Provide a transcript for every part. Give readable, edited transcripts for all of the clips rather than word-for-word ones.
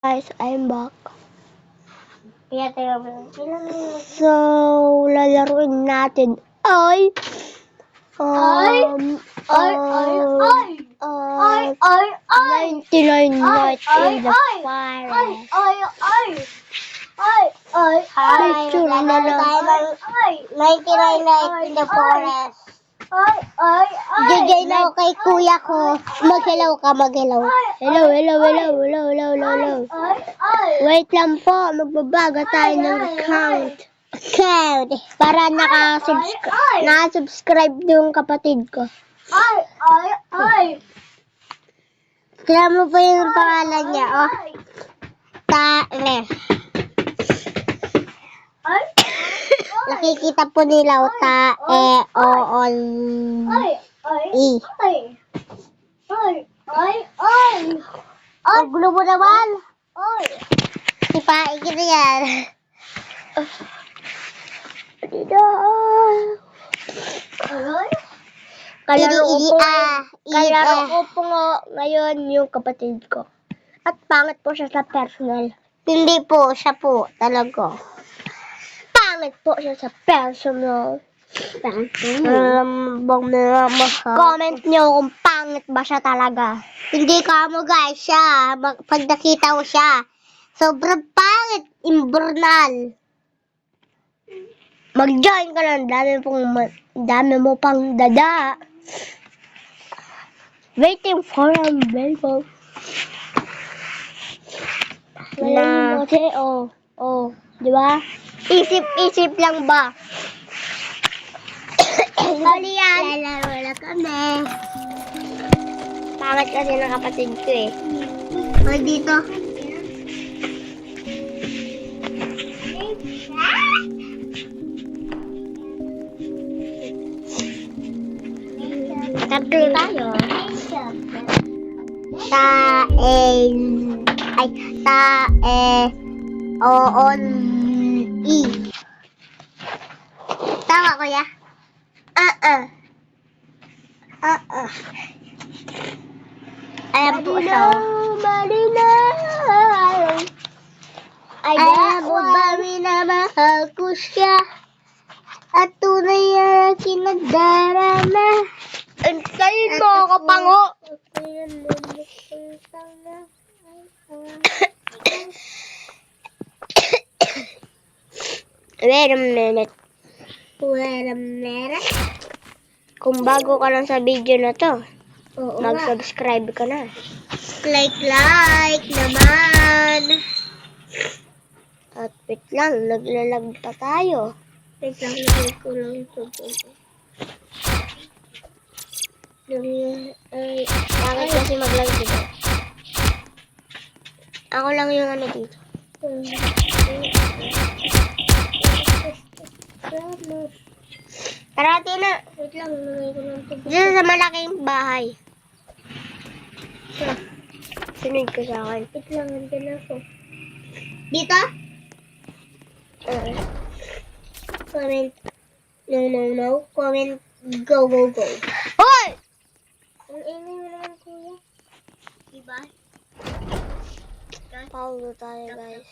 Guys, I'm back. Kaya tayo, So, lalaruin natin ay 99 Nights in the Forest. Picture na lang. 99 Nights in the Forest. Gigay na ako kay kuya ko. Mag-hello ka, mag-hello. Hello. Wait lang po, magbabaga tayo ng count. Para naka-subscribe yung kapatid ko. Tignan mo pa yung pangalan niya, oh. Nakikita po nila, oh, Tae-o-on-i. Ang gulo mo naman. Ipain kita yan. Kalaro ko po ngayon yung kapatid ko. At pangit po siya sa personal. Hindi po, siya po, talaga. Pangit po siya sa personal. Mahal. Comment nyo kung pangit ba siya talaga. Hindi ka mo guys siya. Pag nakita mo siya, sobrang pangit, imburnal. Mag-join ka lang, dami mo pang dada. Waiting for available. Wala di ba? Isip lang ba? Hali yan. Lalaro na kami. Pangit kasi ng kapatid ko eh. O, dito. Tatlo tayo. Tae-o-on-i. Tama, kuya? Alam po siya. Alam mo ba, minamahal ko siya. At tunay na aking nagdarama. Antayin mo, kapango. Wait a minute. Kung bago ka lang sa video na to, mag-subscribe ka na. Like naman. At wait lang, naglalag pa tayo. Wait lang, lagay ko lang ito. Bakit kasi mag-lag dito? Ako lang yung ano dito. Tara, Tina. Wait lang, lagay ko lang ito. Dito sa malaking bahay. Sunod ka sa akin. Wait lang, nandun ako. Dito? Comment. No. Comment. Go. Hoy! Ang ingay mo naman, kuya. Diba? Paulo tayo, guys.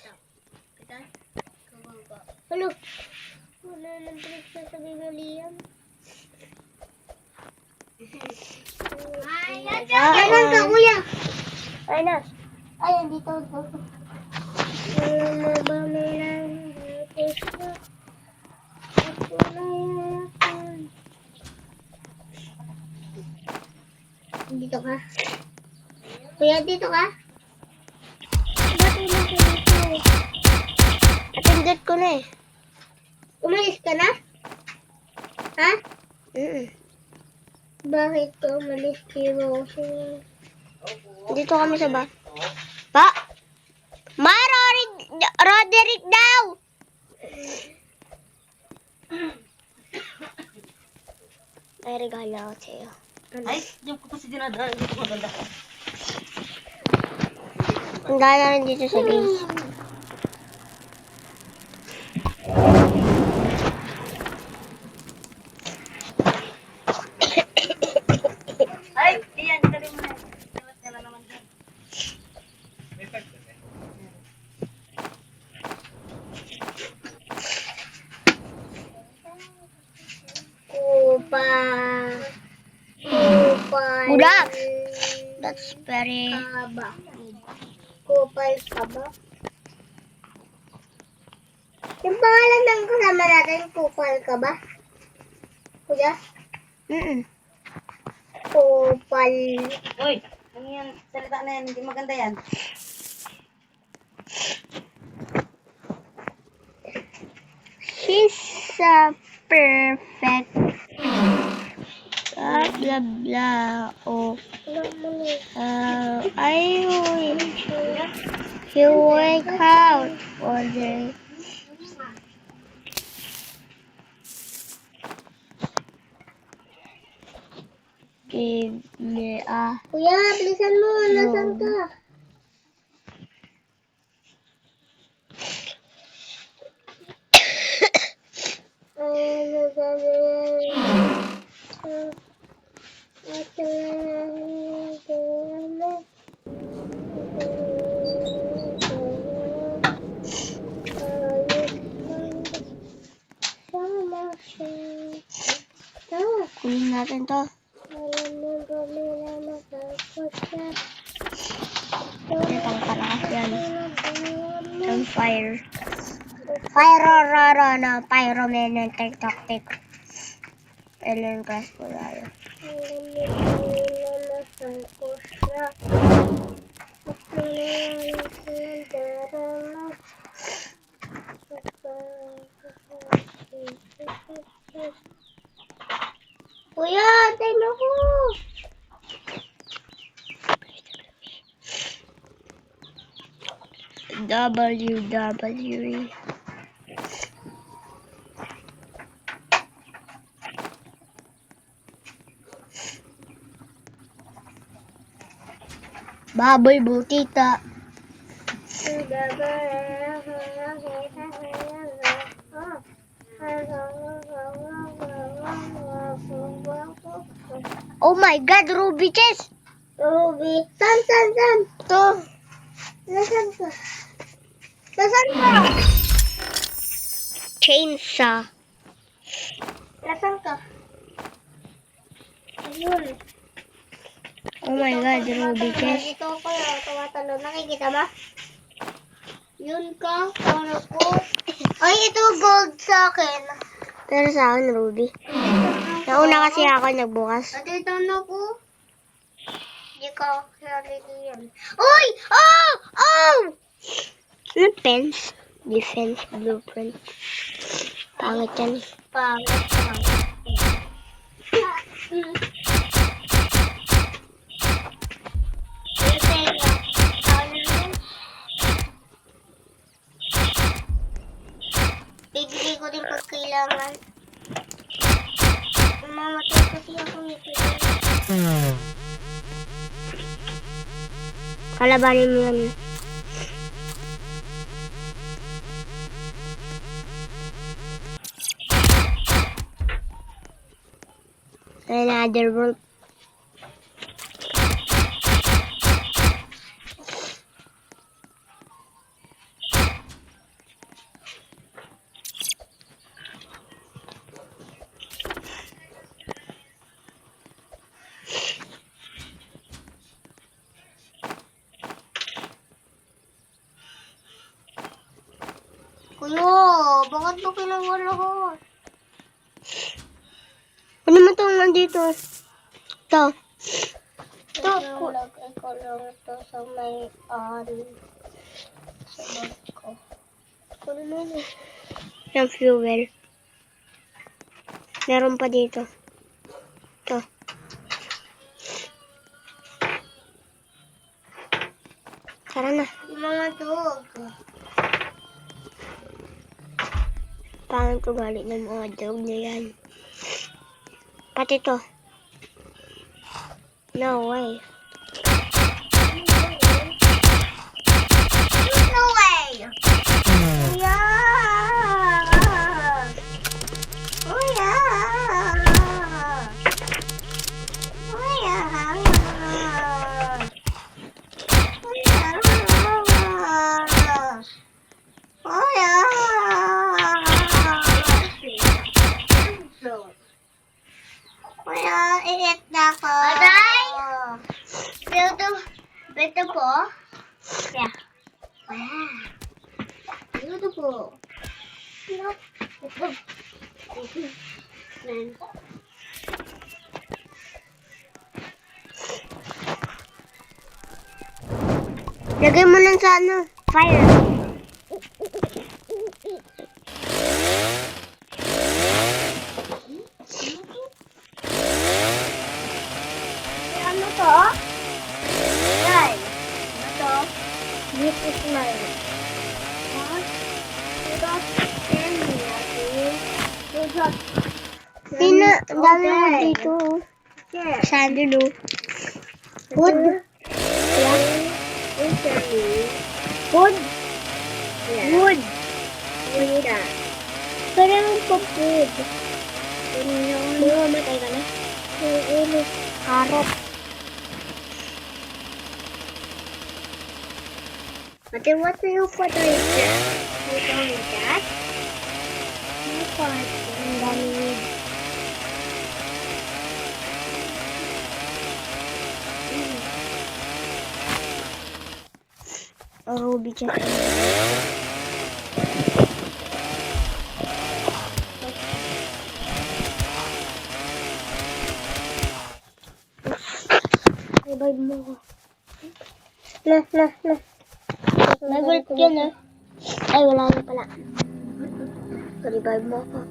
Hello. Wala nang pinagsasabi mo, Liam. Ayan ka, kuya. Ay, na. Ayan, dito. Wala na ba may lang? Dito ka? Kuya, dito ka? Bakit mo dito? Atindot ko na eh. Umalis ka na? Ha? Bakit ka umalis, Kiro? Dito kami sa ba? Pa! Roderick daw! May regalo ako sa'yo. Ay, yung ko kasi dinadaan. Hindi ko maganda. Handa na rin dito sa base. Ay, iyan. Dali mo na. Iwas na naman dyan. Kuda. That's very... Kaba. Kupal kaba. Yung pangalan ng kasama natin, kupal kaba? Kuya? Kupal. Uy, ano yan? Salita na yan, hindi maganda yan. She's a perfect. Blah, blah, blah. Oh. I wish you wake out for the... Give me a... Kuya, bilisan mo. Nasaan ka? Kunin natin to. May pangpalakas yan. Some fire. Pyroman and tactic. Alien class po tayo. Kuya, tayo ko. WWE. Baboy butita. Oh my God, Ruby Chess! Ruby. San? To. Nasaan ka? Nasaan ka? Chainsaw. Nasaan ka? Ayun. Oh my God, Ruby Chess. Ito ko yung tumatalo. Nakikita ba? Yun ka. Ano ko? Ay, ito gold sa akin. Pero sa akin, Ruby. Nauna kasi ako nagbukas. Ito ito na ko. Hindi ka sarili yan. Uy! Oh! Oh! Defense. Defense blueprint. Pangit yan. Pangit. Bibili ko din pag kailangan. Mamatay kasi ako nito. Kalabanin mo yan. Another world. Kuya, bakit ito kinawala ko? Ano naman itong nandito? Ito. Ito, lagay ko lang ito sa may sa bag ko. Kuno mo na. Yung fuel. Meron pa dito. Ito. Tara na. Yung mga dog. Pangit ko galit ng mga dog na yan. Pati to. No way. No way! Kuya! Kuya! Kuya! Kuya! Kuya, iit na ako. Aday! ko. No. Lagay mo lang sa ano, fire. Ano to? Yan. Ano to? This is mine. Sino? Ang dami mo dito. Sandal, oh. Wood. Wood. Wood. Parang pag-wood. Mamatay ka na? Harap. Ate, what do you put on that? Put on that? Ang dami wood. Ruby check. Revive mo ko. Na. Nag-work yun, ah. Ay, wala na pala. Revive mo ko.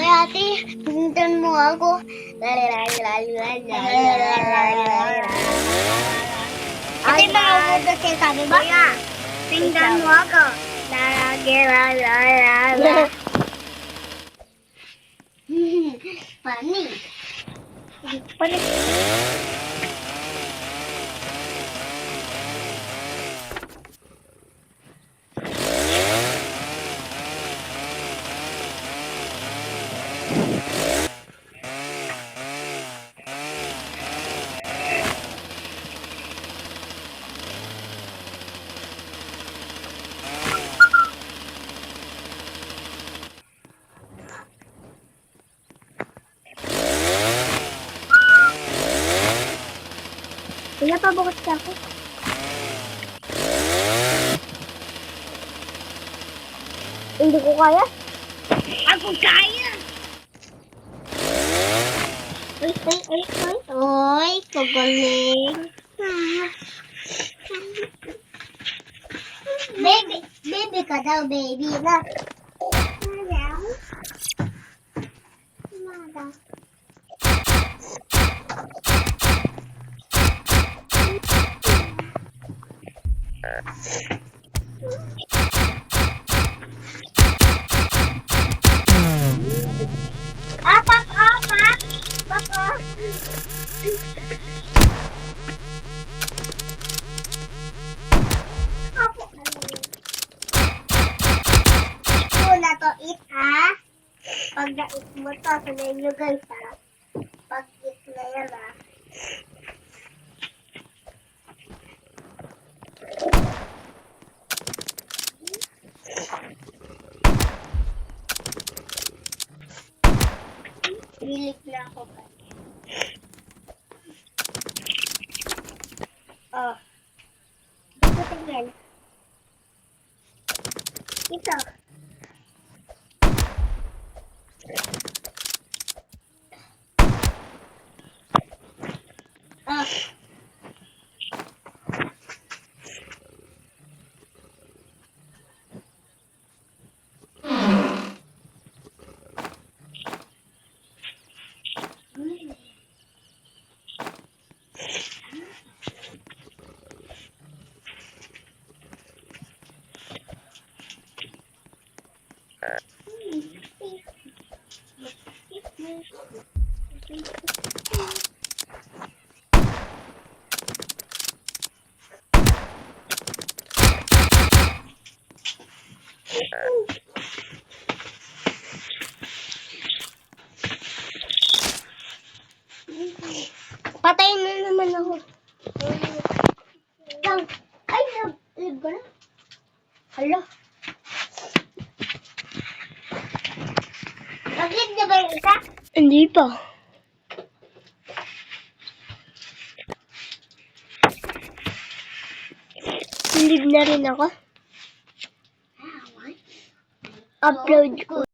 Ay, ate, pinuntan mo ako. Ate, mga word na sinasabi ba? Tingnan mo ako. Funny. Wala pa bukod sa ako. Hindi ko kaya. Ako kaya! Ay. Oy, kagaling. Baby ka daw, baby. Na. Apak. Ito na to, eat, ha? Pag na-eat mo to, sabihin nyo guys, ha? Pag eat na yan, ha? Bilik na ako, guys. Oh. Ito tingnan. Ito. Oh. Patayin na naman ako. Ay, nag ko na. Hala. Nag-live na ba yung isa? Hindi pa. Live na rin ako. Upload ko.